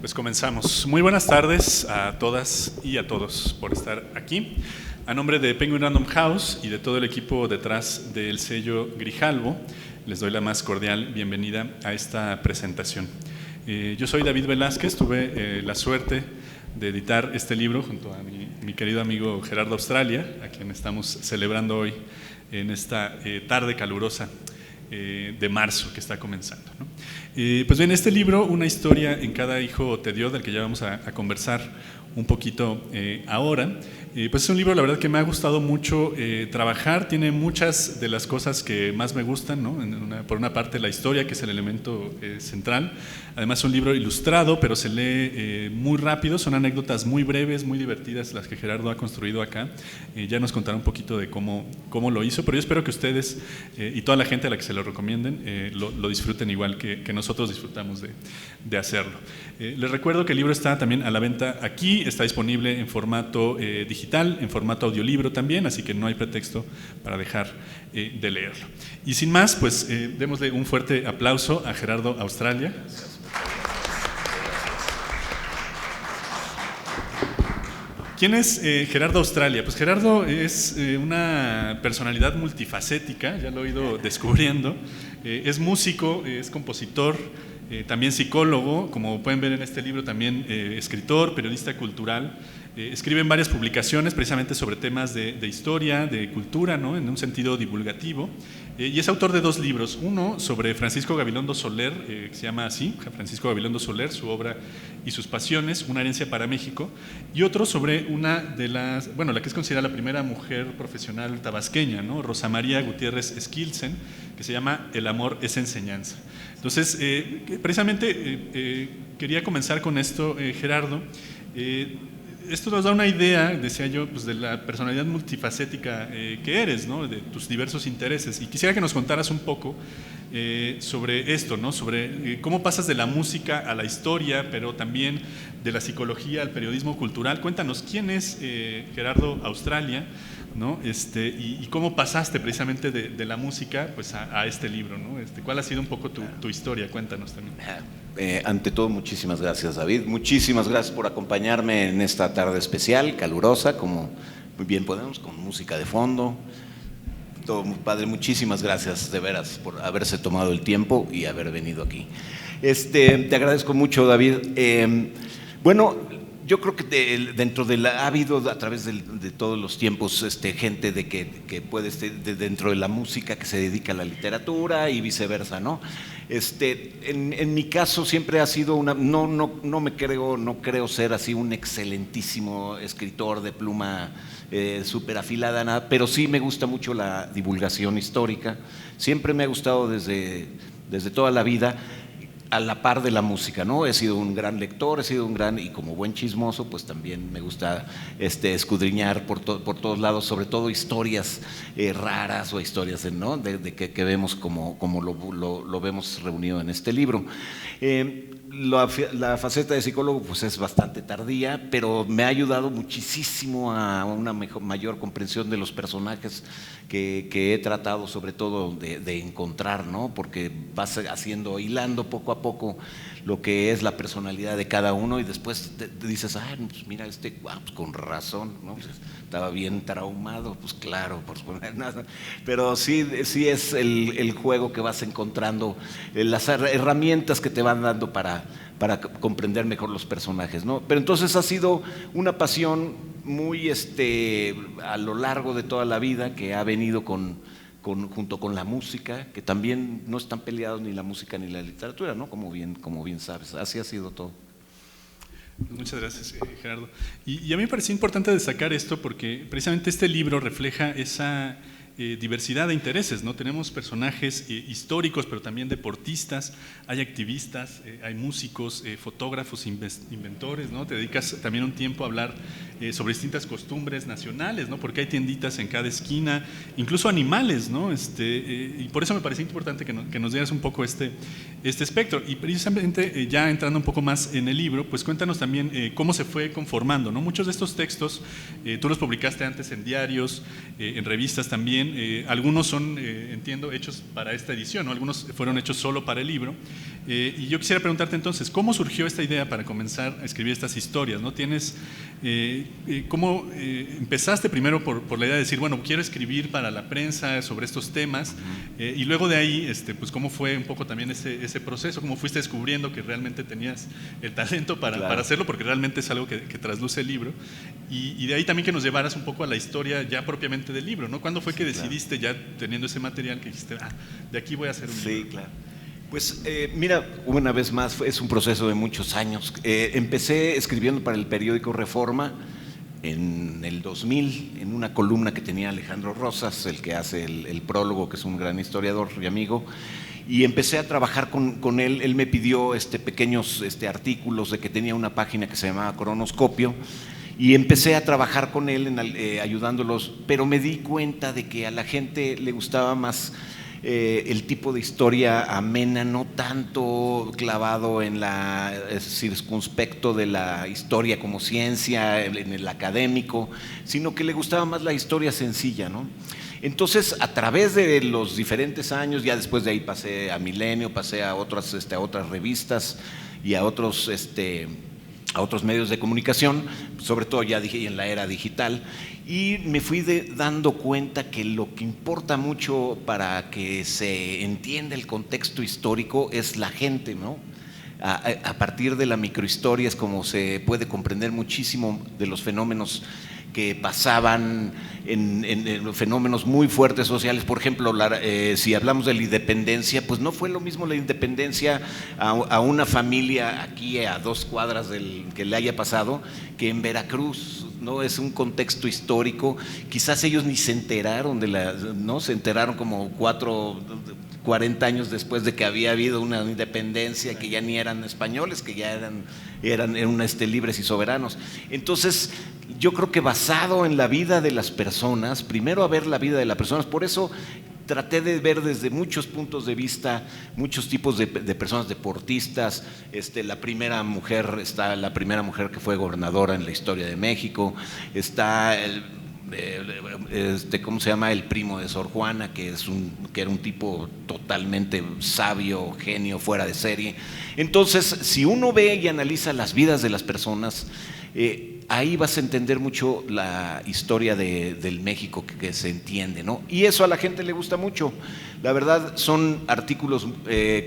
Pues comenzamos. Muy buenas tardes a todas y a todos por estar aquí. A nombre de Penguin Random House y de todo el equipo detrás del sello Grijalbo, les doy la más cordial bienvenida a esta presentación. Yo soy David Velázquez, tuve la suerte de editar este libro junto a mi querido amigo Gerardo Australia, a quien estamos celebrando hoy en esta tarde calurosa de marzo que está comenzando, ¿no? Pues bien, este libro, Una historia en cada hijo te dio, del que ya vamos a conversar un poquito ahora, pues es un libro, la verdad, que me ha gustado mucho trabajar. Tiene muchas de las cosas que más me gustan, ¿no? Por una parte, la historia, que es el elemento central. Además, es un libro ilustrado, pero se lee muy rápido. Son anécdotas muy breves, muy divertidas, las que Gerardo ha construido acá. Ya nos contará un poquito de cómo lo hizo, pero yo espero que ustedes y toda la gente a la que se lo recomienden lo disfruten igual que nosotros disfrutamos de hacerlo. Les recuerdo que el libro está también a la venta aquí. Está disponible en formato digital, en formato audiolibro también, así que no hay pretexto para dejar de leerlo. Y sin más, pues démosle un fuerte aplauso a Gerardo Australia. ¿Quién es Gerardo Australia? Pues Gerardo es una personalidad multifacética, ya lo he ido descubriendo. Es músico, es compositor, también psicólogo, como pueden ver en este libro, también escritor, periodista cultural. Escribe en varias publicaciones precisamente sobre temas de historia, de cultura, ¿no? En un sentido divulgativo, y es autor de 2 libros, uno sobre Francisco Gabilondo Soler, que se llama así, Francisco Gabilondo Soler, su obra y sus pasiones, una herencia para México, y otro sobre una de la que es considerada la primera mujer profesional tabasqueña, ¿no? Rosa María Gutiérrez Esquilsen, que se llama El amor es enseñanza. Entonces, precisamente quería comenzar con esto, Gerardo. Esto nos da una idea, decía yo, pues de la personalidad multifacética que eres, ¿no? De tus diversos intereses. Y quisiera que nos contaras un poco sobre esto, ¿no? Sobre cómo pasas de la música a la historia, pero también de la psicología al periodismo cultural. Cuéntanos, ¿quién es Gerardo Australia, ¿no? Y cómo pasaste precisamente de la música pues a este libro, ¿no? ¿Cuál ha sido un poco tu historia? Cuéntanos también. Ante todo, muchísimas gracias, David. Muchísimas gracias por acompañarme en esta tarde especial, calurosa, como muy bien podemos, con música de fondo. Todo muy padre. Muchísimas gracias, de veras, por haberse tomado el tiempo y haber venido aquí. Te agradezco mucho, David. Bueno, yo creo que dentro de ha habido a través de todos los tiempos gente que puede dentro de la música que se dedica a la literatura y viceversa, ¿no? En mi caso siempre ha sido no creo ser así un excelentísimo escritor de pluma súper afilada, nada, pero sí me gusta mucho la divulgación histórica. Siempre me ha gustado desde toda la vida, a la par de la música, ¿no? He sido un gran lector, y como buen chismoso, pues también me gusta escudriñar por todos lados, sobre todo historias raras o historias, ¿no? que vemos como lo vemos reunido en este libro. La faceta de psicólogo pues es bastante tardía, pero me ha ayudado muchísimo a una mayor comprensión de los personajes que he tratado sobre todo de encontrar, ¿no? Porque vas hilando poco a poco lo que es la personalidad de cada uno y después te dices, pues mira, pues con razón, ¿no? Pues estaba bien traumado, pues claro, por suponer nada. Pero sí es el juego que vas encontrando, las herramientas que te van dando para comprender mejor los personajes, ¿no? Pero entonces ha sido una pasión muy a lo largo de toda la vida, que ha venido junto con la música, que también no están peleados ni la música ni la literatura, ¿no? Como bien sabes, así ha sido todo. Muchas gracias, Gerardo. Y a mí me pareció importante destacar esto porque precisamente este libro refleja esa diversidad de intereses, ¿no? Tenemos personajes históricos, pero también deportistas, hay activistas, hay músicos, fotógrafos, inventores, ¿no? Te dedicas también un tiempo a hablar sobre distintas costumbres nacionales, ¿no? Porque hay tienditas en cada esquina, incluso animales, ¿no? Y por eso me parecía importante que nos dieras un poco este espectro. Y precisamente ya entrando un poco más en el libro, pues cuéntanos también cómo se fue conformando, ¿no? Muchos de estos textos tú los publicaste antes en diarios, en revistas también, también. Algunos son, entiendo, hechos para esta edición, ¿no? Algunos fueron hechos solo para el libro. Y yo quisiera preguntarte entonces, ¿cómo surgió esta idea para comenzar a escribir estas historias, ¿no? ¿Cómo empezaste primero por la idea de decir, bueno, quiero escribir para la prensa sobre estos temas? Y luego de ahí, pues, ¿cómo fue un poco también ese proceso? ¿Cómo fuiste descubriendo que realmente tenías el talento para hacerlo? Porque realmente es algo que trasluce el libro. Y de ahí también que nos llevaras un poco a la historia ya propiamente del libro, ¿no? ¿Cuándo fue que decidiste, ya teniendo ese material, que dijiste, de aquí voy a hacer un libro? Sí, claro. Pues mira, una vez más, es un proceso de muchos años. Empecé escribiendo para el periódico Reforma en el 2000, en una columna que tenía Alejandro Rosas, el que hace el prólogo, que es un gran historiador y amigo, y empecé a trabajar con él. Él me pidió pequeños artículos de que tenía una página que se llamaba Cronoscopio, y empecé a trabajar con él ayudándolos, pero me di cuenta de que a la gente le gustaba más el tipo de historia amena, no tanto clavado en la circunspecto de la historia como ciencia, en el académico, sino que le gustaba más la historia sencilla, ¿no? Entonces, a través de los diferentes años, ya después de ahí pasé a Milenio, pasé a otras revistas y a otros medios de comunicación, sobre todo ya dije en la era digital, y me fui dando cuenta que lo que importa mucho para que se entienda el contexto histórico es la gente, ¿no? A partir de la microhistoria es como se puede comprender muchísimo de los fenómenos que pasaban en fenómenos muy fuertes sociales. Por ejemplo, si hablamos de la independencia, pues no fue lo mismo la independencia a una familia aquí a 2 cuadras del que le haya pasado que en Veracruz, ¿no? Es un contexto histórico. Quizás ellos ni se enteraron ¿no? Se enteraron como 40 años después de que había habido una independencia, que ya ni eran españoles, que ya eran libres y soberanos. Entonces, yo creo que basado en la vida de las personas, primero a ver la vida de las personas, por eso traté de ver desde muchos puntos de vista, muchos tipos de personas, deportistas. La primera mujer que fue gobernadora en la historia de México, está ¿cómo se llama? El primo de Sor Juana, que era un tipo totalmente sabio, genio, fuera de serie. Entonces, si uno ve y analiza las vidas de las personas, ahí vas a entender mucho la historia del México que se entiende, ¿no? Y eso a la gente le gusta mucho. La verdad, son artículos,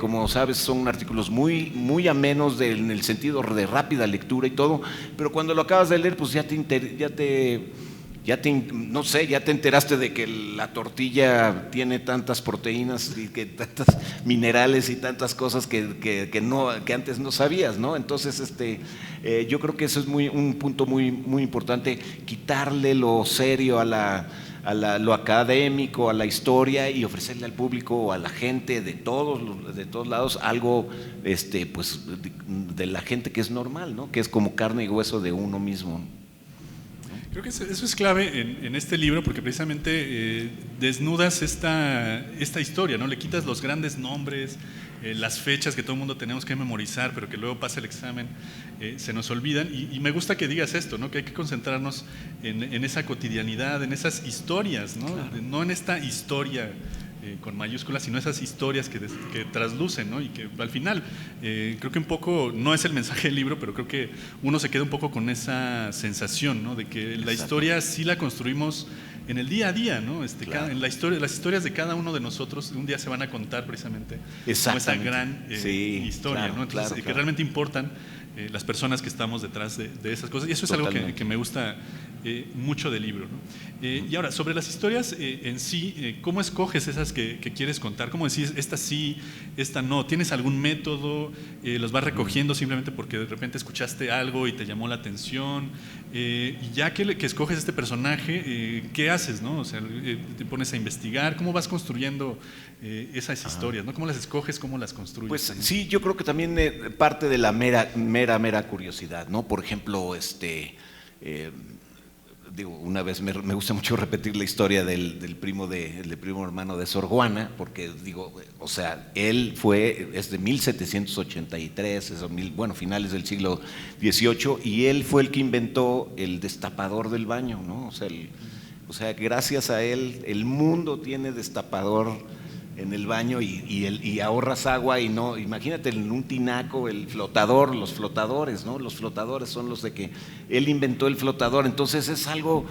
como sabes, son artículos muy, muy amenos en el sentido de rápida lectura y todo, pero cuando lo acabas de leer, pues ya te enteraste de que la tortilla tiene tantas proteínas y que tantos minerales y tantas cosas que antes no sabías, ¿no? Entonces, yo creo que eso es un punto muy, muy importante, quitarle lo serio a lo académico, a la historia, y ofrecerle al público o a la gente de todos lados algo, pues, de la gente que es normal, ¿no? Que es como carne y hueso de uno mismo. Creo que eso es clave en este libro, porque precisamente desnudas esta historia, ¿no? Le quitas los grandes nombres, las fechas que todo el mundo tenemos que memorizar, pero que luego pasa el examen, se nos olvidan. Y me gusta que digas esto, ¿no? Que hay que concentrarnos en esa cotidianidad, en esas historias, ¿no? Claro. No en esta historia con mayúsculas, sino esas historias que traslucen, ¿no? Y que al final, creo que un poco, no es el mensaje del libro, pero creo que uno se queda un poco con esa sensación, ¿no? De que la historia sí la construimos en el día a día, ¿no? Claro. En las historias de cada uno de nosotros un día se van a contar precisamente como esa gran historia, claro, ¿no? Entonces, claro. Que realmente importan las personas que estamos detrás de esas cosas, y eso es Totalmente. Algo que me gusta mucho del libro, ¿no? Y ahora, sobre las historias en sí, ¿cómo escoges esas que quieres contar? ¿Cómo decís, esta sí, esta no? ¿Tienes algún método? ¿Los vas recogiendo simplemente porque de repente escuchaste algo y te llamó la atención? Y ya que escoges este personaje, ¿qué haces, no? O sea, ¿te pones a investigar? ¿Cómo vas construyendo esas historias, ¿no? ¿Cómo las escoges? ¿Cómo las construyes? Pues sí, yo creo que también parte de la mera curiosidad, ¿no? Por ejemplo, una vez me gusta mucho repetir la historia del primo hermano de Sor Juana, porque o sea, él es de 1783, finales del siglo XVIII, y él fue el que inventó el destapador del baño, ¿no? O sea, O sea, gracias a él el mundo tiene destapador en el baño y ahorras agua y no, imagínate en un tinaco el flotador, los flotadores, ¿no? Los flotadores son los de que él inventó el flotador, entonces es algo,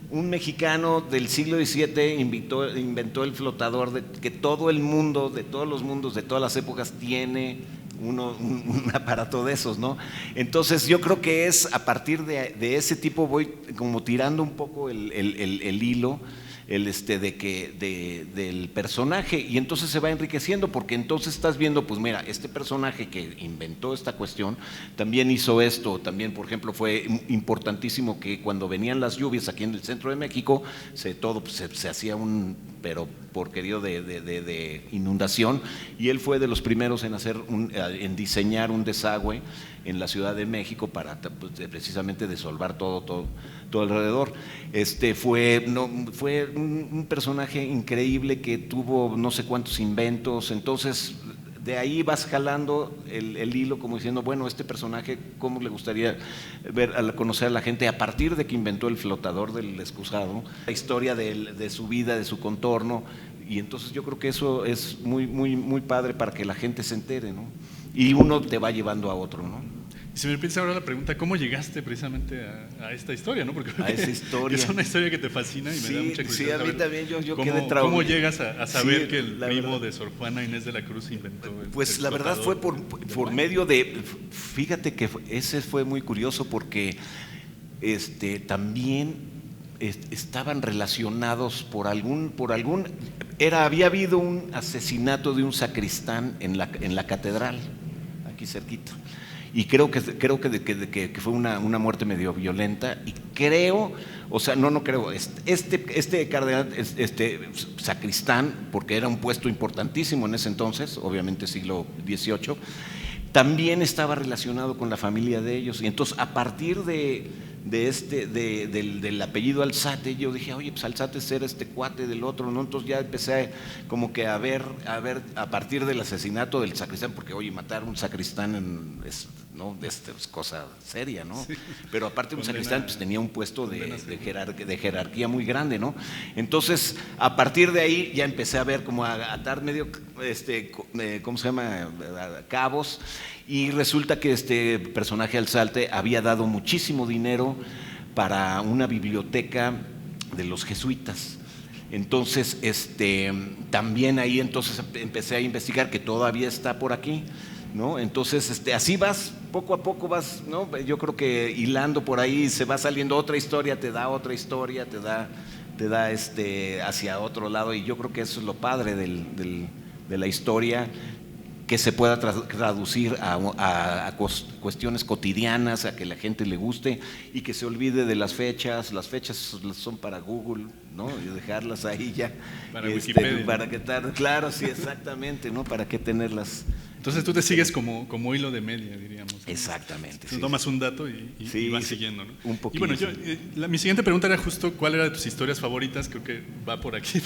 un mexicano del siglo XVII inventó el flotador que todo el mundo, de todos los mundos, de todas las épocas tiene un aparato de esos, ¿no? Entonces yo creo que es a partir de ese tipo voy como tirando un poco el hilo del personaje y entonces se va enriqueciendo porque entonces estás viendo, pues mira, este personaje que inventó esta cuestión también hizo esto, también por ejemplo fue importantísimo que cuando venían las lluvias aquí en el centro de México se hacía pero porquerío de inundación y él fue de los primeros en diseñar un desagüe en la Ciudad de México para precisamente desolvar todo alrededor. Fue un personaje increíble que tuvo no sé cuántos inventos, entonces de ahí vas jalando el hilo como diciendo, bueno, este personaje, ¿cómo le gustaría conocer a la gente a partir de que inventó el flotador del excusado? La historia de su vida, de su contorno, y entonces yo creo que eso es muy, muy, muy padre para que la gente se entere, ¿no? Y uno te va llevando a otro, ¿no? Y si me piensas ahora la pregunta, ¿cómo llegaste precisamente a esta historia? ¿No? Porque a esa historia. Es una historia que te fascina y me da mucha curiosidad. Sí, a mí también, yo quedé traumado. ¿Cómo llegas a saber que el primo de Sor Juana Inés de la Cruz inventó Pues la verdad fue por medio fíjate que ese fue muy curioso porque también estaban relacionados había habido un asesinato de un sacristán en la catedral, aquí cerquita. Y creo que fue una muerte medio violenta y creo, o sea, no creo, este cardenal, sacristán, porque era un puesto importantísimo en ese entonces, obviamente siglo XVIII, también estaba relacionado con la familia de ellos. Y entonces a partir del apellido Alzate, yo dije, oye, pues Alzate ser cuate del otro, ¿no? Entonces ya empecé como que a ver, a partir del asesinato del sacristán, porque oye, matar a un sacristán es cosa seria, ¿no? Sí. Pero aparte un sacristán pues tenía un puesto de jerarquía muy grande, ¿no? Entonces, a partir de ahí ya empecé a ver como a atar medio, ¿cómo se llama? Cabos. Y resulta que este personaje Alzate había dado muchísimo dinero para una biblioteca de los jesuitas. Entonces, también ahí entonces empecé a investigar que todavía está por aquí, ¿no? Entonces, así vas, poco a poco vas, ¿no? Yo creo que hilando por ahí se va saliendo otra historia, te da otra historia, te da hacia otro lado, y yo creo que eso es lo padre de la historia, que se pueda traducir a cuestiones cotidianas, a que la gente le guste y que se olvide de las fechas son para Google, ¿no? Y dejarlas ahí ya. Para Wikipedia. Para que claro, sí, exactamente, ¿no? Para qué tenerlas. Entonces tú te sigues como hilo de media, diríamos, ¿no? Exactamente. Tú tomas un dato y vas siguiendo, ¿no? Un poquito. Y bueno, mi siguiente pregunta era justo cuál era de tus historias favoritas, creo que va por aquí, sí,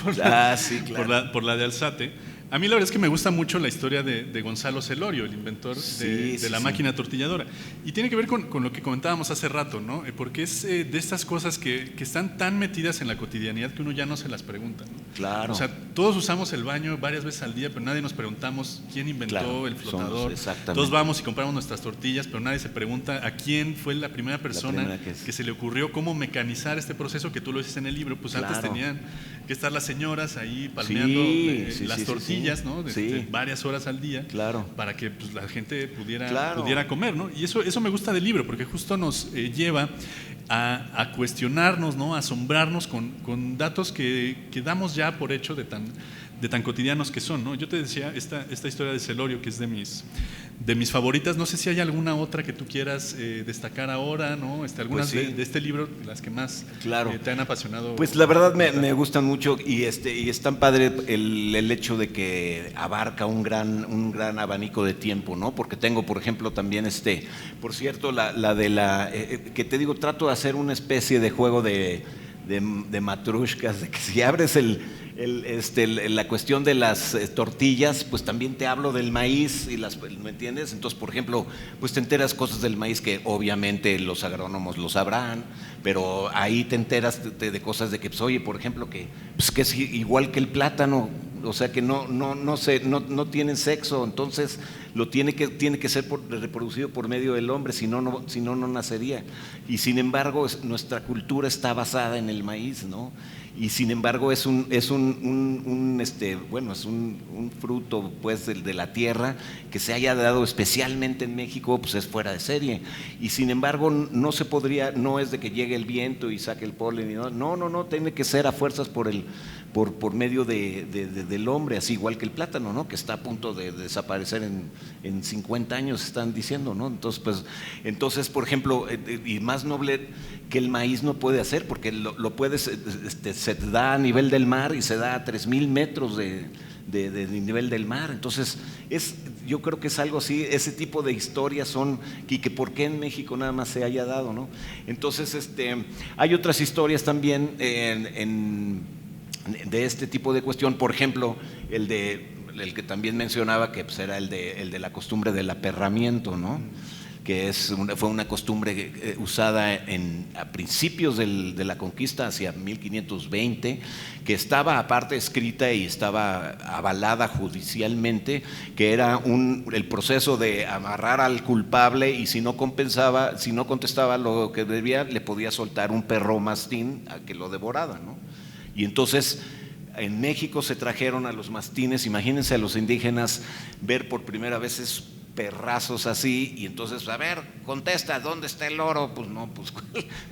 claro. por la de Alzate. A mí la verdad es que me gusta mucho la historia de Gonzalo Celorio, el inventor de la máquina tortilladora. Y tiene que ver con lo que comentábamos hace rato, ¿no? Porque es de estas cosas que están tan metidas en la cotidianidad que uno ya no se las pregunta, ¿no? Claro. O sea, todos usamos el baño varias veces al día, pero nadie nos preguntamos quién inventó el flotador. Todos vamos y compramos nuestras tortillas, pero nadie se pregunta a quién fue la primera persona que se le ocurrió cómo mecanizar este proceso que tú lo dices en el libro. Pues antes tenían que estar las señoras ahí palmeando las tortillas, ¿no? Varias horas al día, para que pues, la gente pudiera comer, ¿no? Y eso me gusta del libro, porque justo nos lleva a cuestionarnos, ¿no? A asombrarnos con datos que damos ya por hecho de tan cotidianos que son, ¿no? Yo te decía esta historia de Celorio, que es de mis favoritas. No sé si hay alguna otra que tú quieras destacar ahora, ¿no? Algunas de este libro, las que más te han apasionado. Pues la verdad me gustan mucho y es tan padre el hecho de que abarca un gran abanico de tiempo, ¿no? Porque tengo, por ejemplo, también por cierto, que te digo, trato de hacer una especie de juego de matrushkas, de que si abres La cuestión de las tortillas, pues también te hablo del maíz, ¿me entiendes? Entonces, por ejemplo, pues te enteras cosas del maíz que obviamente los agrónomos lo sabrán, pero ahí te enteras de cosas de que, pues, oye, por ejemplo, pues, que es igual que el plátano, o sea que no tienen sexo, entonces tiene que ser reproducido por medio del hombre, si no nacería. Y sin embargo, nuestra cultura está basada en el maíz, ¿no? Y sin embargo es un fruto, pues, de la tierra, que se haya dado especialmente en México, pues es fuera de serie. Y sin embargo no se podría, no es de que llegue el viento y saque el polen, no, tiene que ser a fuerzas por medio del hombre, así igual que el plátano, ¿no? Que está a punto de desaparecer en 50 años, están diciendo, ¿no? Entonces, por ejemplo, y más noble que el maíz no puede hacer, porque lo puedes, se da a nivel del mar y se da a 3,000 metros de nivel del mar. Entonces, yo creo que es algo así, ese tipo de historias son, y que por qué en México nada más se haya dado, ¿no? Entonces, hay otras historias también de este tipo de cuestión, por ejemplo, el que también mencionaba, que pues era el de la costumbre del aperramiento, ¿no? Que fue una costumbre usada a principios de la conquista, hacia 1520, que estaba aparte escrita y estaba avalada judicialmente, que era el proceso de amarrar al culpable, y si no contestaba lo que debía, le podía soltar un perro mastín a que lo devorara, ¿no? Y entonces en México se trajeron a los mastines, imagínense a los indígenas ver por primera vez esos perrazos así, y entonces, a ver, contesta, ¿dónde está el oro? Pues no,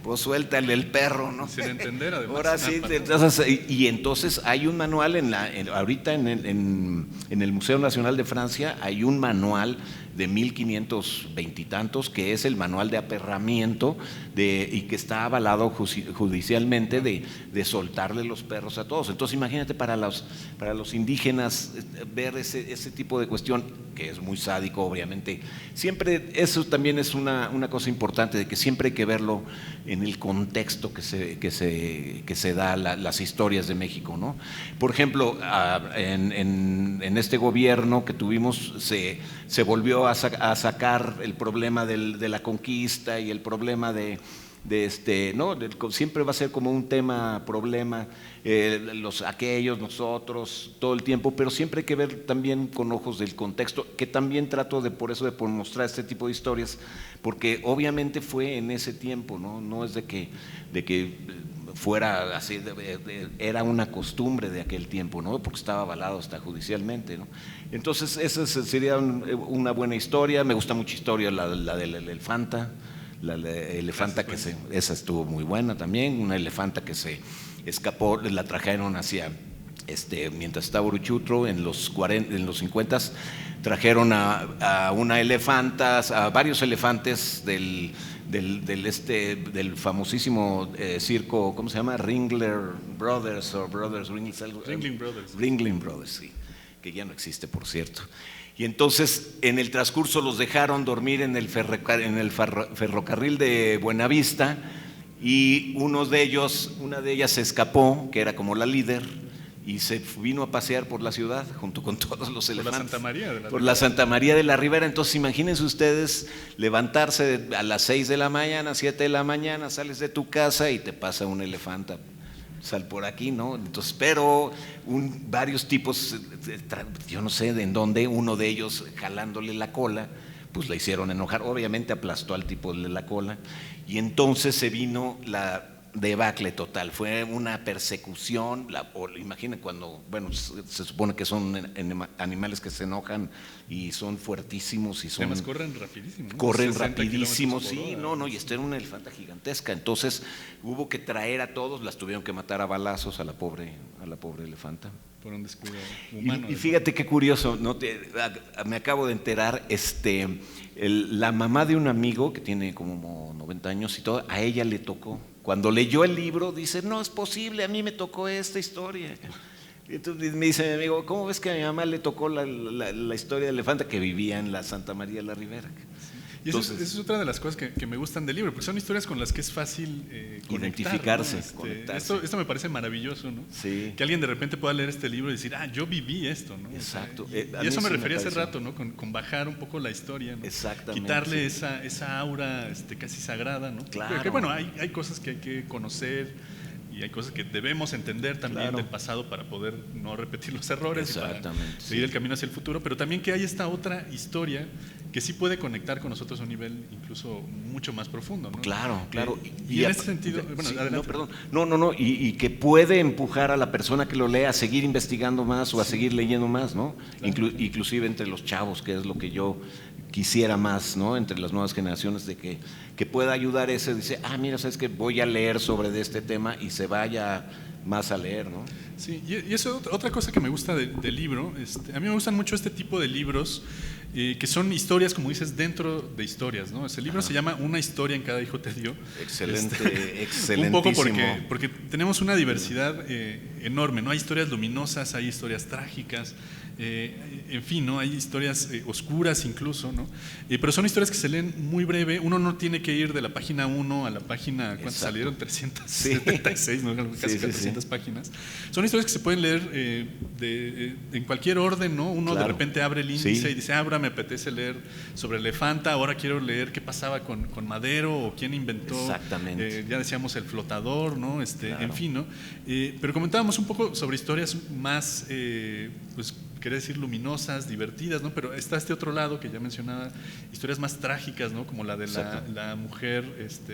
pues suéltale el perro, ¿no? Sin entender, además. Ahora sí, entonces hay un manual ahorita en el Museo Nacional de Francia, hay un manual de 1520 y tantos, que es el manual de aperramiento, y que está avalado judicialmente de soltarle los perros a todos. Entonces imagínate para los indígenas ver ese tipo de cuestión, que es muy sádico, obviamente. Siempre eso también es una cosa importante, de que siempre hay que verlo en el contexto que se da las historias de México, ¿no? Por ejemplo, en este gobierno que tuvimos se volvió a sacar el problema de la conquista, y el problema siempre va a ser como un problema, aquellos, nosotros, todo el tiempo, pero siempre hay que ver también con ojos del contexto, que también trato por eso de mostrar este tipo de historias, porque obviamente fue en ese tiempo, no es de que fuera así, era una costumbre de aquel tiempo, ¿no? Porque estaba avalado hasta judicialmente, ¿no? Entonces esa sería una buena historia. Me gusta mucho historia la del elefanta. Esa estuvo muy buena también, una elefanta que se escapó, la trajeron hacia, mientras estaba Uruchutro, en los 50, trajeron a una elefanta, a varios elefantes del famosísimo circo, ¿cómo se llama? Ringling Brothers, Ringling Brothers, sí, que ya no existe, por cierto. Y entonces en el transcurso los dejaron dormir en el ferrocarril de Buenavista, y una de ellas se escapó, que era como la líder, y se vino a pasear por la ciudad junto con todos los elefantes. Por la Santa María de la Ribera. Entonces imagínense ustedes levantarse a las 6 de la mañana, 7 de la mañana, sales de tu casa y te pasa un elefanta. Sal por aquí, ¿no? Entonces, pero varios tipos, yo no sé de en dónde, uno de ellos jalándole la cola, pues la hicieron enojar, obviamente aplastó al tipo de la cola, y entonces se vino la debacle total, fue una persecución. Imagina cuando, bueno, se supone que son animales que se enojan y son fuertísimos y además corren rapidísimo, ¿no? Corren rapidísimo, sí, y esta era una elefanta gigantesca. Entonces hubo que traer a todos, las tuvieron que matar a balazos a la pobre elefanta. Por un descuido humano. Y fíjate qué curioso, me acabo de enterar, la mamá de un amigo que tiene como 90 años y todo, a ella le tocó. Cuando leyó el libro, dice, no es posible, a mí me tocó esta historia. Y entonces me dice mi amigo, ¿cómo ves que a mi mamá le tocó la historia del elefante? Que vivía en la Santa María de la Ribera. Y esa es otra de las cosas que me gustan del libro, porque son historias con las que es fácil identificarse, conectar, ¿no? conectarse. Esto me parece maravilloso, ¿no? Sí. Que alguien de repente pueda leer este libro y decir, yo viví esto, ¿no? Exacto. O sea, y eso me refería hace rato, ¿no? Con bajar un poco la historia, ¿no? Exactamente. Quitarle esa aura casi sagrada, ¿no? Claro. Que bueno, hay cosas que hay que conocer y hay cosas que debemos entender también del pasado para poder no repetir los errores y para seguir el camino hacia el futuro, pero también que hay esta otra historia que sí puede conectar con nosotros a un nivel incluso mucho más profundo, ¿no? Claro. Y en ese sentido, bueno, adelante. No, perdón. No, y que puede empujar a la persona que lo lea a seguir investigando más o a seguir leyendo más, ¿no? Claro. Inclusive entre los chavos, que es lo que yo quisiera más, ¿no? Entre las nuevas generaciones, de que pueda ayudar ese, dice, mira, sabes que voy a leer sobre este tema y se vaya más a leer, ¿no? Sí, y eso es otra cosa que me gusta del libro. A mí me gustan mucho este tipo de libros que son historias, como dices, dentro de historias, ¿no? Ese libro se llama Una historia en cada hijo te dio. Excelente, excelentísimo. Un poco porque tenemos una diversidad enorme, ¿no? Hay historias luminosas, hay historias trágicas, en fin, ¿no? Hay historias oscuras incluso, ¿no? Pero son historias que se leen muy breve. Uno no tiene que ir de la página 1 a la página, ¿cuántas salieron? 376, ¿no? Casi 400 páginas. Son historias que se pueden leer en cualquier orden, ¿no? Uno de repente abre el índice y dice, ahora me apetece leer sobre Elefanta, ahora quiero leer qué pasaba con Madero o quién inventó, ya decíamos, el flotador, ¿no? En fin, ¿no? Pero comentábamos un poco sobre historias más, pues, quería decir luminosas, divertidas, ¿no? Pero está este otro lado que ya mencionaba, historias más trágicas, ¿no? Como la de la mujer,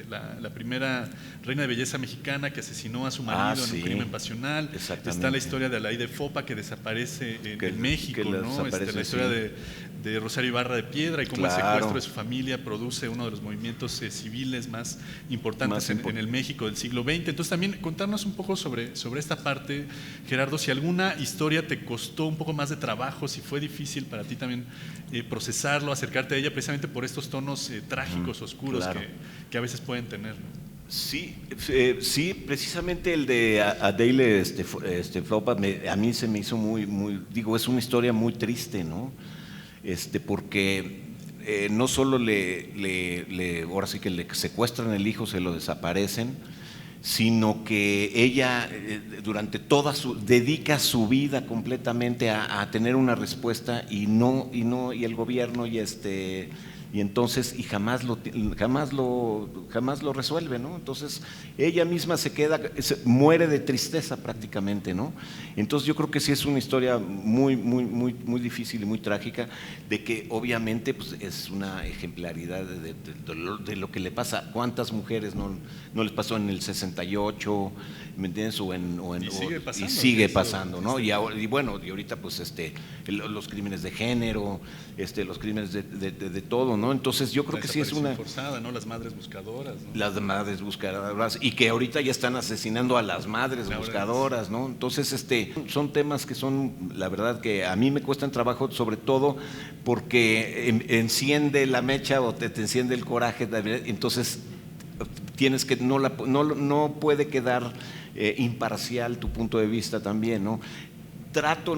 la primera reina de belleza mexicana que asesinó a su marido en un crimen pasional. Está la historia de Alaí de Fopa que desaparece en México, ¿no? La historia de Rosario Ibarra de Piedra y cómo el secuestro de su familia produce uno de los movimientos civiles más importantes en el México del siglo XX. Entonces también contarnos un poco sobre esta parte, Gerardo, si alguna historia te costó un poco más de trabajo, si fue difícil para ti también procesarlo, acercarte a ella precisamente por estos tonos trágicos, oscuros que a veces pueden tener, ¿no? Sí, precisamente el de Adele Fopa a mí se me hizo digo, es una historia muy triste, ¿no? Porque no solo ahora sí que le secuestran el hijo, se lo desaparecen, sino que ella durante dedica su vida completamente a tener una respuesta y el gobierno y entonces jamás lo resuelve, ¿no? Entonces ella misma muere de tristeza prácticamente, ¿no? Entonces yo creo que sí es una historia muy difícil y muy trágica, de que obviamente pues, es una ejemplaridad de lo que le pasa. ¿Cuántas mujeres no les pasó en el 68, ¿me entiendes? Y sigue pasando, ¿no? Y ahorita pues los crímenes de género, los crímenes de todo, ¿no? Entonces yo creo que sí es una forzada, ¿no? Las madres buscadoras, ¿no? Las madres buscadoras, y que ahorita ya están asesinando a las madres buscadoras, ¿no? Entonces son temas que son, la verdad, que a mí me cuestan trabajo, sobre todo porque enciende la mecha o te enciende el coraje, entonces tienes que no puede quedar imparcial tu punto de vista también, ¿no? Trato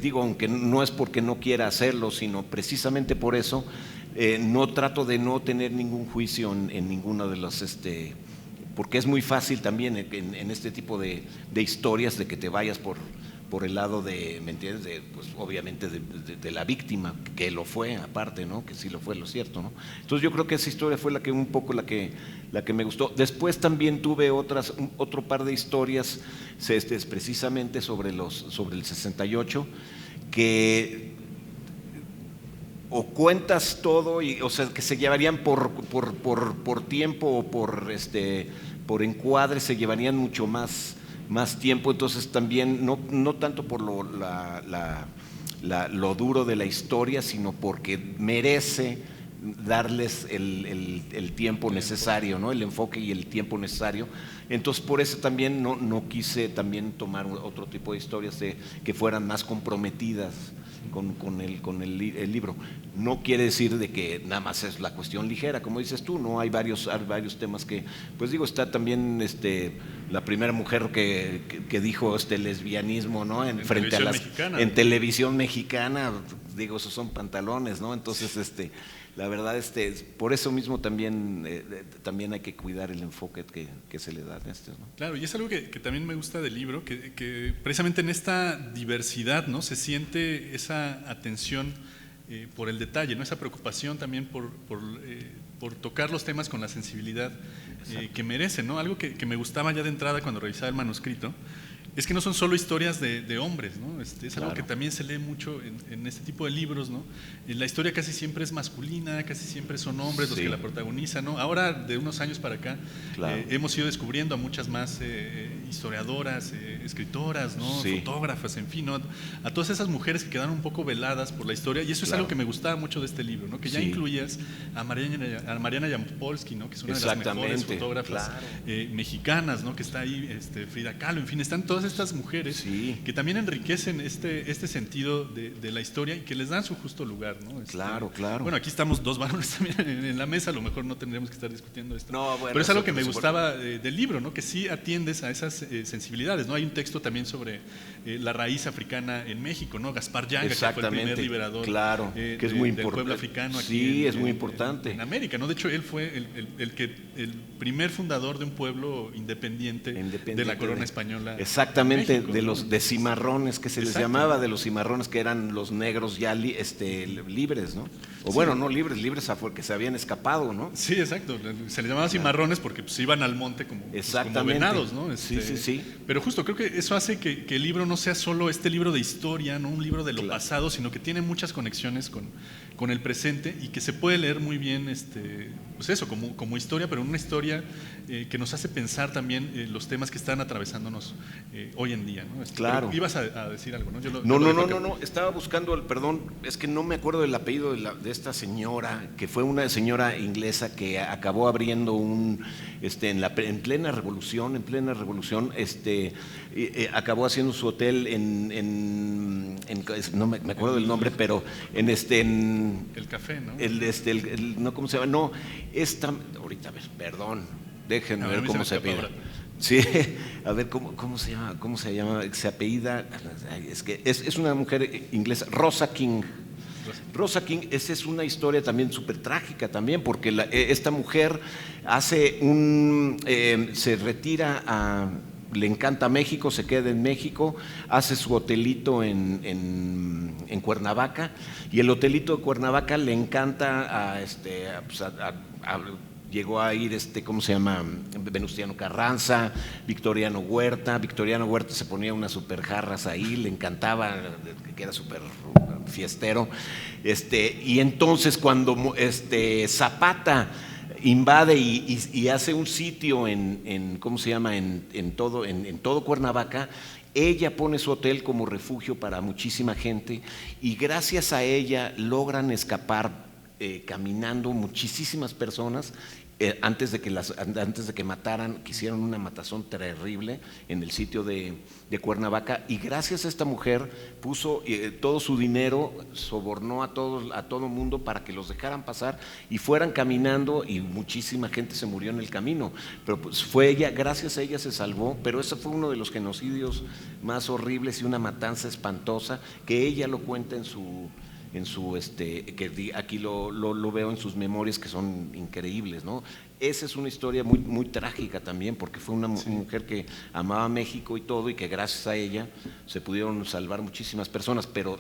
digo, aunque no es porque no quiera hacerlo, sino precisamente por eso, no trato de no tener ningún juicio en ninguno de los, porque es muy fácil también en este tipo de historias de que te vayas por el lado ¿me entiendes? Pues obviamente de la víctima, que lo fue aparte, ¿no? Que sí lo fue, lo cierto, ¿no? Entonces yo creo que esa historia fue la que me gustó. Después también tuve otro par de historias, precisamente sobre el 68, que o cuentas todo, o sea, que se llevarían por tiempo o por encuadre, se llevarían mucho más tiempo. Entonces también no tanto por lo duro de la historia, sino porque merece darles el tiempo necesario, ¿no? El enfoque y el tiempo necesario. Entonces por eso también no quise también tomar otro tipo de historias que fueran más comprometidas con el libro. No quiere decir de que nada más es la cuestión ligera, como dices tú, no hay varios temas que, pues digo, está también la primera mujer que dijo lesbianismo, ¿no? Frente a en televisión mexicana, digo, esos son pantalones, ¿no? Entonces La verdad, por eso mismo también, también hay que cuidar el enfoque que se le da a esto, ¿no? Claro, y es algo que también me gusta del libro, que precisamente en esta diversidad, ¿no?, se siente esa atención por el detalle, ¿no?, esa preocupación también por tocar los temas con la sensibilidad que merecen, ¿no? Algo que me gustaba ya de entrada cuando revisaba el manuscrito es que no son solo historias de hombres, ¿no? Es algo que también se lee mucho en este tipo de libros, ¿no? La historia casi siempre es masculina, casi siempre son hombres los que la protagonizan, ¿no? Ahora, de unos años para acá, hemos ido descubriendo a muchas más historiadoras, escritoras, ¿no? Fotógrafas, en fin, ¿no? A todas esas mujeres que quedaron un poco veladas por la historia, y eso es algo que me gustaba mucho de este libro, ¿no? Que ya incluías a Mariana Jampolsky, ¿no?, que es una de las mejores fotógrafas mexicanas, ¿no?, que está ahí, Frida Kahlo, en fin, están todas estas mujeres que también enriquecen este sentido de la historia y que les dan su justo lugar, ¿no? Claro. Bueno, aquí estamos dos varones también en la mesa, a lo mejor no tendríamos que estar discutiendo esto. No, bueno, pero es algo que me gustaba del libro, ¿no?, que sí atiendes a esas sensibilidades, ¿no? Hay un texto también sobre la raíz africana en México, ¿no? Gaspar Yanga, que fue el primer liberador que es muy del pueblo africano aquí. Sí, es muy importante. En América, ¿no? De hecho, él fue el primer fundador de un pueblo independiente de la corona española. Exactamente, México, de ¿no?, los de cimarrones, que se les llamaba, de los cimarrones, que eran los negros ya libres, ¿no? O bueno, no libres que se habían escapado, ¿no? Sí, exacto. Se les llamaba cimarrones porque pues, iban al monte como venados, ¿no? Sí. Pero justo creo que eso hace que el libro no sea solo este libro de historia, no un libro de lo pasado, sino que tiene muchas conexiones con el presente y que se puede leer muy bien, pues eso, como historia, pero una historia que nos hace pensar también los temas que están atravesándonos hoy en día, ¿no? Claro. Ibas a decir algo, ¿no? No. Estaba buscando perdón, es que no me acuerdo del apellido de esta señora, que fue una señora inglesa que acabó abriendo en plena revolución, acabó haciendo su hotel no me acuerdo del nombre, pero en el café, ¿no? No, ¿cómo se llama? No, ahorita, a ver, perdón, déjenme ver cómo se apellida. Sí, a ver, ¿cómo se llama? Se apellida, es que es una mujer inglesa, Rosa King. Rosa King, esa es una historia también súper trágica también, porque esta mujer se retira le encanta México, se queda en México, hace su hotelito en Cuernavaca, y el hotelito de Cuernavaca le encanta llegó a ir, ¿cómo se llama? Venustiano Carranza, Victoriano Huerta. Victoriano Huerta se ponía unas super jarras ahí, le encantaba, que era súper fiestero. Y entonces cuando Zapata invade y hace un sitio ¿cómo se llama? En todo Cuernavaca, ella pone su hotel como refugio para muchísima gente, y gracias a ella logran escapar caminando muchísimas personas antes de que mataran, que hicieron una matazón terrible en el sitio de Cuernavaca, y gracias a esta mujer puso todo su dinero, sobornó a todo mundo para que los dejaran pasar y fueran caminando, y muchísima gente se murió en el camino, pero pues fue ella, gracias a ella se salvó. Pero ese fue uno de los genocidios más horribles y una matanza espantosa, que ella lo cuenta que aquí lo veo en sus memorias, que son increíbles, ¿no? Esa es una historia muy, muy trágica también, porque fue una mujer que amaba México y todo, y que gracias a ella se pudieron salvar muchísimas personas. Pero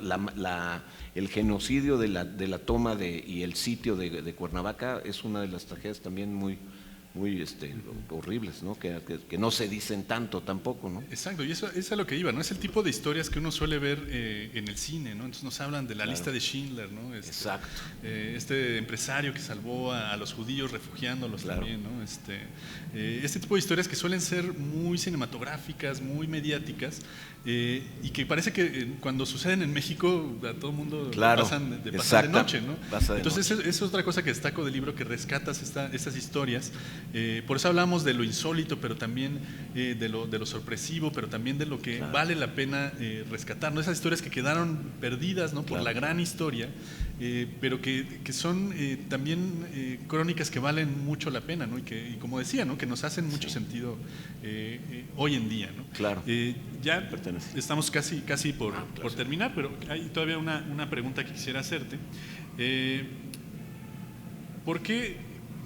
el genocidio de la toma y el sitio de Cuernavaca es una de las tragedias también muy horribles, ¿no? Que no se dicen tanto tampoco, ¿no? Exacto, y eso es a lo que iba, ¿no? Es el tipo de historias que uno suele ver en el cine, ¿no? Entonces nos hablan de la lista de Schindler, ¿no? Exacto. Este empresario que salvó a los judíos refugiándolos también, ¿no? Este tipo de historias que suelen ser muy cinematográficas, muy mediáticas, y que parece que cuando suceden en México a todo el mundo pasan de noche, ¿no? Entonces es otra cosa que destaco del libro, que rescatas estas historias. Por eso hablamos de lo insólito, pero también de lo sorpresivo, pero también de lo que vale la pena rescatar, ¿no? Esas historias que quedaron perdidas, ¿no? Por la gran historia, pero que son también crónicas que valen mucho la pena, ¿no? Y como decía, ¿no? Que nos hacen mucho sentido hoy en día, ¿no? Claro. Ya estamos casi por terminar, pero hay todavía una pregunta que quisiera hacerte. ¿por qué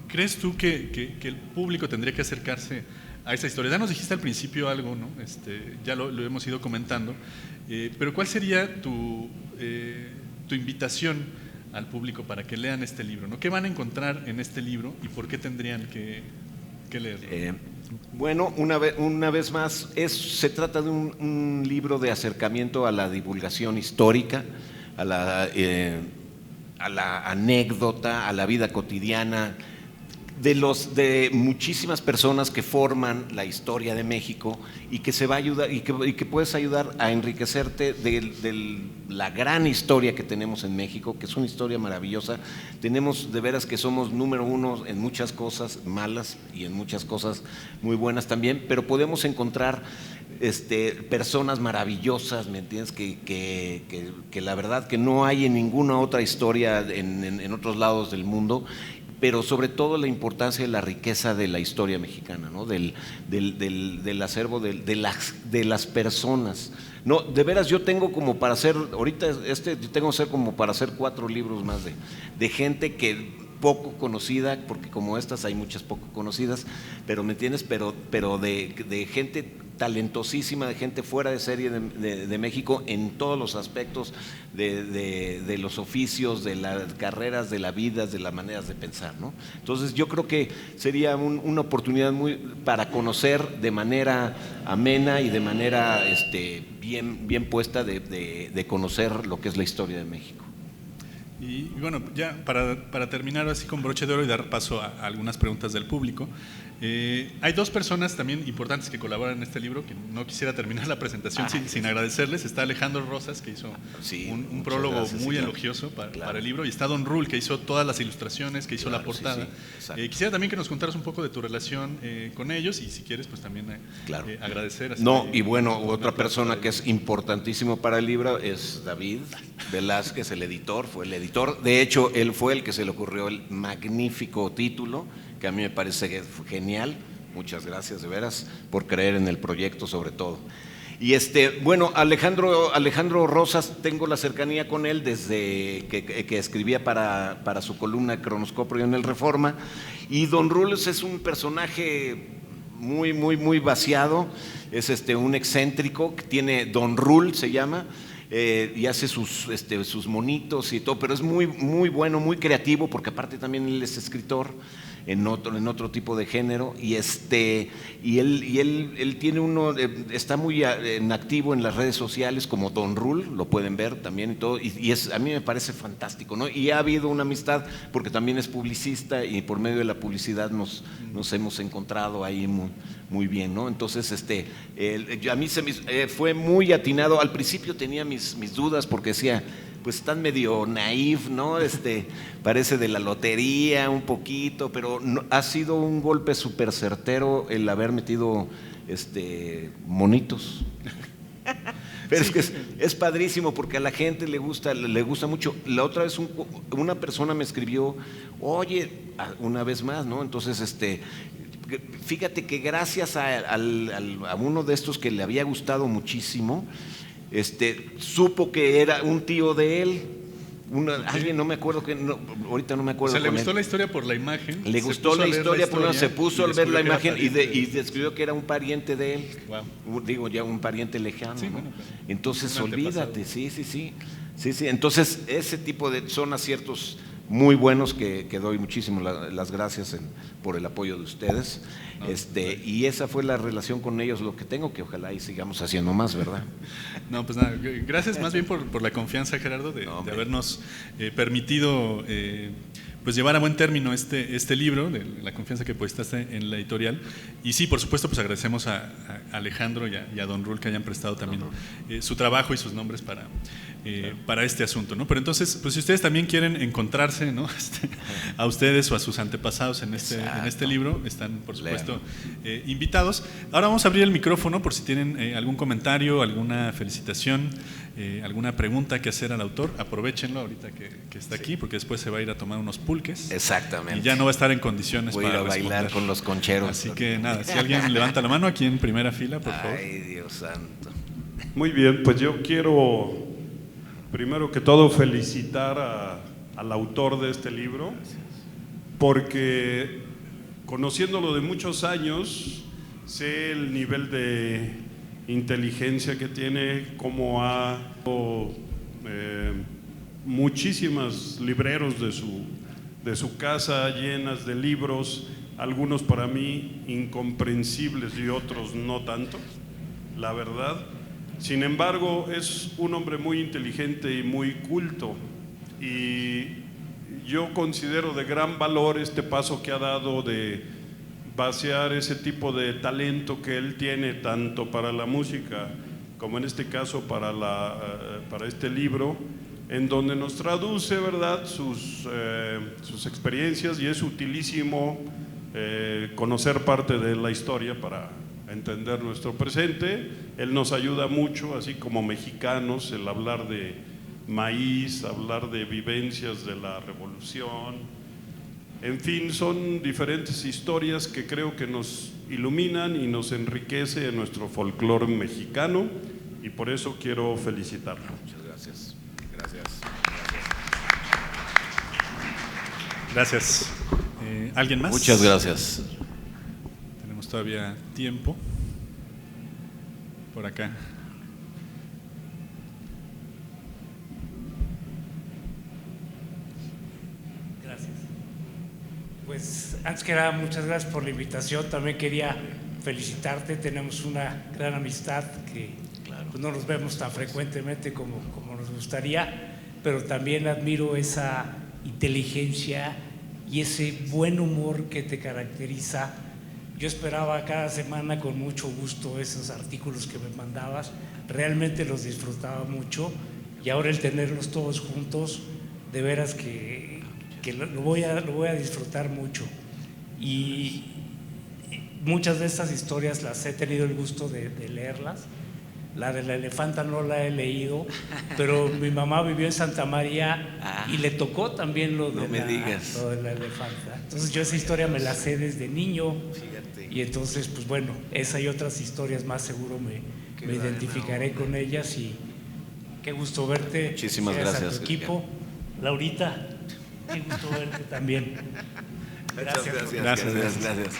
crees tú que el público tendría que acercarse a esa historia? Ya nos dijiste al principio algo, ¿no? Ya lo hemos ido comentando, pero ¿cuál sería tu invitación al público para que lean este libro, ¿no? ¿Qué van a encontrar en este libro y por qué tendrían que leerlo? Bueno, una vez más, se trata de un libro de acercamiento a la divulgación histórica, a la anécdota, a la vida cotidiana de muchísimas personas que forman la historia de México y que se va a ayudar y que puedes ayudar a enriquecerte de la gran historia que tenemos en México, que es una historia maravillosa. Tenemos de veras que somos número uno en muchas cosas malas y en muchas cosas muy buenas también, pero podemos encontrar personas maravillosas, ¿me entiendes? Que la verdad que no hay en ninguna otra historia en otros lados del mundo, pero sobre todo la importancia de la riqueza de la historia mexicana, ¿no? Del acervo de las personas. No, de veras yo tengo como para hacer, ahorita tengo que hacer como para hacer 4 libros más de gente que poco conocida, porque como estas hay muchas poco conocidas, pero ¿me entiendes? Pero de gente talentosísima, de gente fuera de serie de México en todos los aspectos de los oficios, de las carreras, de la vida, de las maneras de pensar, ¿no? Entonces yo creo que sería una oportunidad para conocer de manera amena y de manera bien puesta de conocer lo que es la historia de México. Y bueno, ya para terminar así con broche de oro y dar paso a algunas preguntas del público, hay 2 personas también importantes que colaboran en este libro, que no quisiera terminar la presentación sin agradecerles. Está Alejandro Rosas, que hizo un prólogo muy elogioso para el libro, y está Don Rul, que hizo todas las ilustraciones, que hizo la portada. Quisiera también que nos contaras un poco de tu relación con ellos, y si quieres pues también agradecer. Y bueno, otra persona que es importantísimo para el libro es David Velázquez, el editor, fue el editor. De hecho, él fue el que se le ocurrió el magnífico título, que a mí me parece genial. Muchas gracias de veras por creer en el proyecto sobre todo. Y bueno, Alejandro Rosas, tengo la cercanía con él desde que escribía para su columna Cronoscopio en el Reforma, y Don Rules es un personaje muy vaciado, es un excéntrico, que tiene Don Rul se llama, y hace sus monitos y todo, pero es muy bueno, muy creativo, porque aparte también él es escritor en otro tipo de género, y él tiene está muy activo en las redes sociales como Don Rul, lo pueden ver también y todo, y a mí me parece fantástico, ¿no? Y ha habido una amistad porque también es publicista, y por medio de la publicidad nos hemos encontrado ahí muy bien, ¿no? Entonces a mí fue muy atinado. Al principio tenía mis dudas porque decía, pues están medio naif, ¿no? Parece de la lotería un poquito, pero ha sido un golpe súper certero el haber metido monitos. Pero sí, es padrísimo porque a la gente le gusta mucho. La otra vez una persona me escribió, oye, una vez más, ¿no? Entonces, fíjate que gracias a uno de estos que le había gustado muchísimo, supo que era un tío de él, alguien, no me acuerdo, ahorita no me acuerdo. O sea, le gustó la historia por la imagen. Le gustó la historia, se puso a ver la imagen y describió que era un pariente de él. Wow. Digo, ya un pariente lejano, sí, ¿no? Bueno, entonces, olvídate, sí. Entonces, ese tipo son aciertos muy buenos que doy muchísimo las gracias por el apoyo de ustedes. Y esa fue la relación con ellos, lo que tengo, que ojalá y sigamos haciendo más, ¿verdad? No, pues nada, gracias más bien por la confianza, Gerardo, de habernos permitido pues llevar a buen término este libro, de la confianza que depositaste en la editorial. Y sí, por supuesto, pues agradecemos a Alejandro y a Don Rul que hayan prestado también su trabajo y sus nombres para este asunto, ¿no? Pero entonces, pues si ustedes también quieren encontrarse, ¿no? A ustedes o a sus antepasados en este libro, están por supuesto invitados. Ahora vamos a abrir el micrófono por si tienen algún comentario, alguna felicitación, alguna pregunta que hacer al autor. Aprovechenlo ahorita que está aquí, porque después se va a ir a tomar unos pulques. Exactamente. Y ya no va a estar en condiciones para responder. Voy a ir a bailar con los concheros. Así que nada, si alguien levanta la mano aquí en primera fila, por favor. Ay, Dios santo. Muy bien, pues yo quiero primero que todo felicitar al autor de este libro porque conociéndolo de muchos años, sé el nivel de inteligencia que tiene, cómo ha muchísimos libreros de su casa llenas de libros, algunos para mí incomprensibles y otros no tanto, la verdad. Sin embargo, es un hombre muy inteligente y muy culto, y yo considero de gran valor este paso que ha dado de vaciar ese tipo de talento que él tiene, tanto para la música como en este caso para este libro, en donde nos traduce, ¿verdad?, sus experiencias, y es utilísimo conocer parte de la historia para entender nuestro presente. Él nos ayuda mucho, así como mexicanos, el hablar de maíz, hablar de vivencias de la revolución. En fin, son diferentes historias que creo que nos iluminan y nos enriquece en nuestro folclore mexicano, y por eso quiero felicitarlo. Muchas gracias. Gracias. Gracias. ¿Alguien más? Muchas gracias. Tenemos todavía tiempo. Por acá. Gracias. Pues antes que nada, muchas gracias por la invitación. También quería felicitarte. Tenemos una gran amistad que pues, no nos vemos tan frecuentemente como nos gustaría, pero también admiro esa inteligencia y ese buen humor que te caracteriza. Yo esperaba cada semana con mucho gusto esos artículos que me mandabas, realmente los disfrutaba mucho, y ahora el tenerlos todos juntos, de veras que lo voy a disfrutar mucho. Y muchas de estas historias las he tenido el gusto de leerlas. La de la elefanta no la he leído, pero mi mamá vivió en Santa María y le tocó también lo de la elefanta. Entonces yo esa historia me la sé desde niño. Fíjate. Y entonces, pues bueno, esa y otras historias más seguro me identificaré con ellas, y qué gusto verte. Muchísimas gracias. A tu equipo. Laurita, qué gusto verte también. Gracias. Gracias.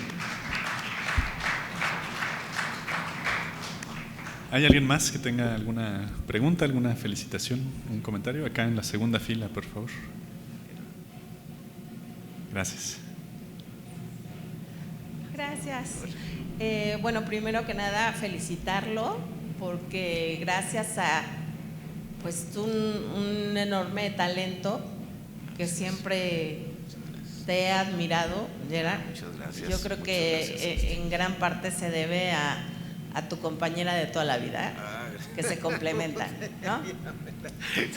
¿Hay alguien más que tenga alguna pregunta, alguna felicitación, un comentario? Acá en la segunda fila, por favor. Gracias. Gracias. Bueno, primero que nada, felicitarlo, porque gracias a pues un enorme talento que siempre te he admirado, Gerard. Muchas gracias. Yo creo que en gran parte se debe a tu compañera de toda la vida, que se complementan, ¿no?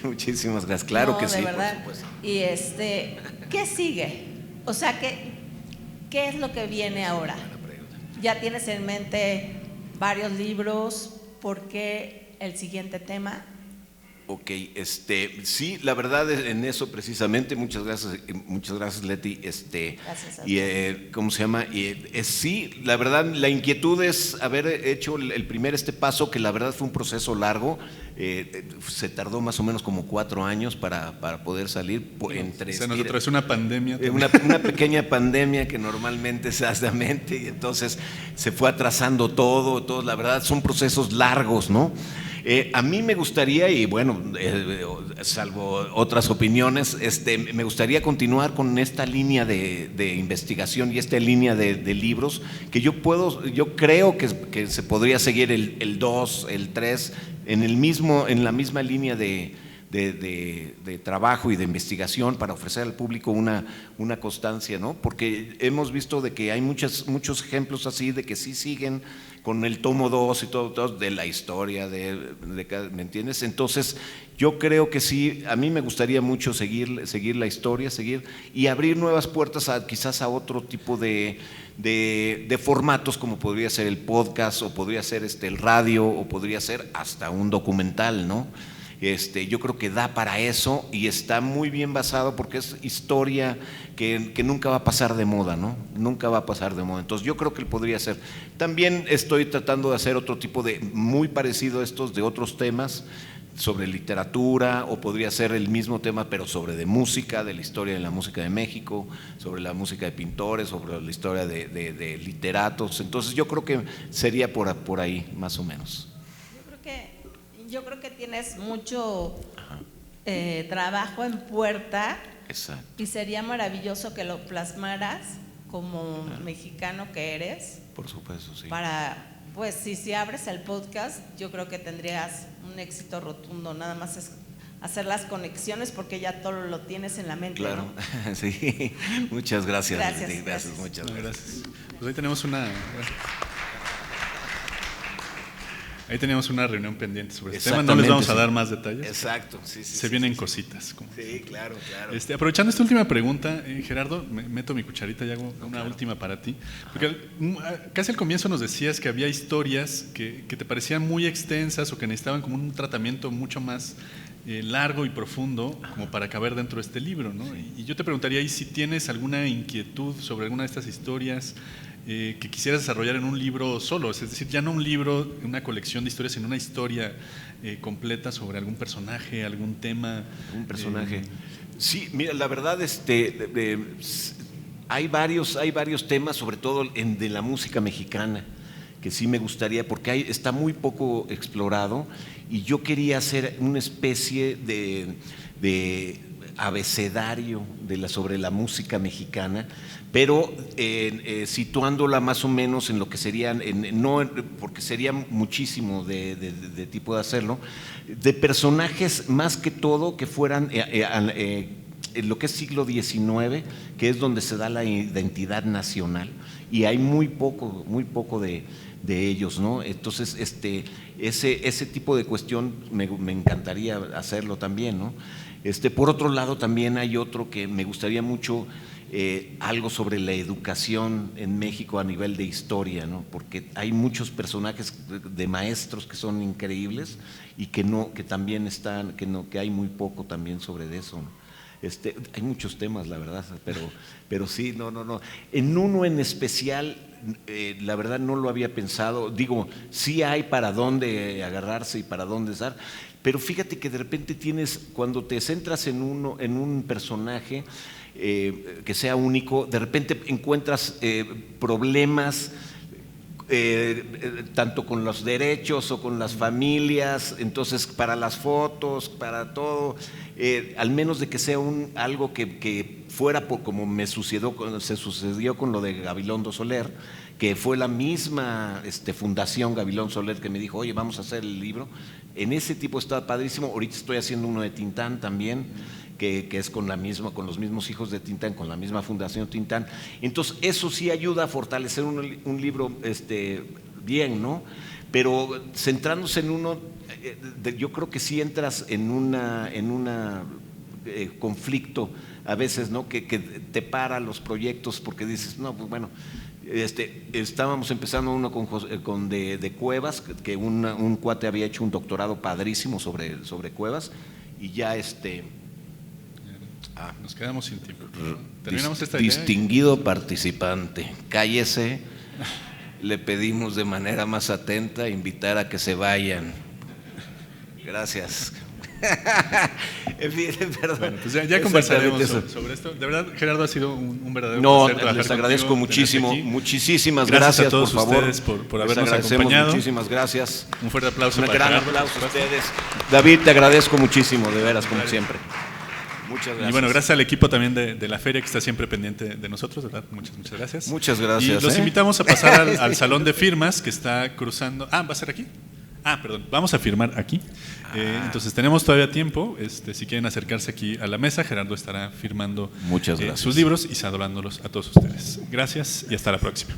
Muchísimas gracias, claro no, que sí, de verdad. por supuesto. Y ¿qué sigue? O sea, ¿qué es lo que viene ahora? ¿Ya tienes en mente varios libros? ¿Por qué el siguiente tema? Ok, sí, la verdad en eso precisamente, muchas gracias Leti, Gracias a y ¿cómo se llama? Sí, la verdad la inquietud es haber hecho el primer paso, que la verdad fue un proceso largo, se tardó más o menos como 4 años para poder salir entre. Se nos atravesó una pandemia. Una pequeña pandemia que normalmente se hace a mente, y entonces se fue atrasando todo, la verdad son procesos largos, ¿no? A mí me gustaría, y bueno, salvo otras opiniones, me gustaría continuar con esta línea de investigación y esta línea de libros, que yo creo que se podría seguir el 2, el 3, en la misma línea de trabajo y de investigación, para ofrecer al público una constancia, ¿no? Porque hemos visto de que hay muchos ejemplos así, de que sí siguen con el tomo 2 y todo de la historia, ¿me entiendes? Entonces yo creo que sí, a mí me gustaría mucho seguir la historia, y abrir nuevas puertas quizás a otro tipo de formatos, como podría ser el podcast, o podría ser el radio, o podría ser hasta un documental, ¿no? Yo creo que da para eso, y está muy bien basado, porque es historia que nunca va a pasar de moda, ¿no? Nunca va a pasar de moda. Entonces yo creo que él podría ser. También estoy tratando de hacer otro tipo muy parecido a estos, de otros temas, sobre literatura, o podría ser el mismo tema pero sobre de música, de la historia de la música de México, sobre la música de pintores, sobre la historia de literatos. Entonces yo creo que sería por ahí más o menos. Yo creo que tienes mucho trabajo en puerta. Exacto. Y sería maravilloso que lo plasmaras como mexicano que eres. Por supuesto, sí. Para, pues si abres el podcast, yo creo que tendrías un éxito rotundo. Nada más es hacer las conexiones porque ya todo lo tienes en la mente. Claro, ¿no? sí. Muchas gracias. Gracias. Muchas gracias. Pues ahí tenemos Ahí teníamos una reunión pendiente sobre este tema, no les vamos a dar más detalles. Exacto, sí. Se vienen cositas. Sí, claro. Aprovechando esta última pregunta, Gerardo, meto mi cucharita y hago una última para ti. Porque casi al comienzo nos decías que había historias que te parecían muy extensas o que necesitaban como un tratamiento mucho más largo y profundo como para caber dentro de este libro, ¿no? Y yo te preguntaría ahí si tienes alguna inquietud sobre alguna de estas historias que quisieras desarrollar en un libro solo, es decir, ya no un libro, una colección de historias, sino una historia completa sobre algún personaje, algún tema. Un personaje. Sí, mira, la verdad, hay varios temas, sobre todo de la música mexicana, que sí me gustaría, porque está muy poco explorado, y yo quería hacer una especie de abecedario sobre la música mexicana, pero situándola más o menos en lo que serían, porque sería muchísimo de tipo de hacerlo, de personajes más que todo que fueran en lo que es siglo XIX, que es donde se da la identidad nacional, y hay muy poco de ellos, ¿no? Entonces, ese tipo de cuestión me encantaría hacerlo también, ¿no? Por otro lado, también hay otro que me gustaría mucho, algo sobre la educación en México a nivel de historia, ¿no? Porque hay muchos personajes de maestros que son increíbles y que también están, que hay muy poco también sobre eso, ¿no? Hay muchos temas, la verdad, pero sí, no. En uno en especial, la verdad no lo había pensado. Digo, sí hay para dónde agarrarse y para dónde estar, pero fíjate que de repente cuando te centras en un personaje que sea único, de repente encuentras problemas, tanto con los derechos o con las familias. Entonces, para las fotos, para todo, al menos de que sea algo que fuera como se sucedió con lo de Gabilondo Soler, que fue la misma fundación Gabilondo Soler que me dijo, oye, vamos a hacer el libro. En ese tipo está padrísimo. Ahorita estoy haciendo uno de Tintán también, que es con los mismos hijos de Tintán, con la misma fundación Tintán. Entonces eso sí ayuda a fortalecer un libro bien, ¿no? Pero centrándose en uno, yo creo que sí entras en un conflicto a veces, ¿no? Que te para los proyectos porque dices, no, pues bueno. Estábamos empezando uno con de Cuevas, que un cuate había hecho un doctorado padrísimo sobre Cuevas, y ya nos quedamos sin tiempo. Terminamos esta distinguido participante, cállese, le pedimos de manera más atenta invitar a que se vayan. Gracias. En fin, perdón. Bueno, pues ya conversaremos sobre esto. De verdad, Gerardo, ha sido un verdadero placer trabajar les agradezco contigo, muchísimo. Muchísimas gracias a todos por favor. ustedes por habernos acompañado. Muchísimas gracias. Un fuerte aplauso. Un gran aplauso a ustedes. David, te agradezco muchísimo, de veras, como siempre. Muchas gracias. Y bueno, gracias al equipo también de la feria que está siempre pendiente de nosotros, ¿verdad? Muchas gracias. Muchas gracias. Y los invitamos a pasar al salón de firmas que está cruzando. ¿Va a ser aquí? Perdón, vamos a firmar aquí. Entonces tenemos todavía tiempo. Si quieren acercarse aquí a la mesa, Gerardo estará firmando Muchas gracias. sus libros y saludándolos a todos ustedes. Gracias y hasta la próxima.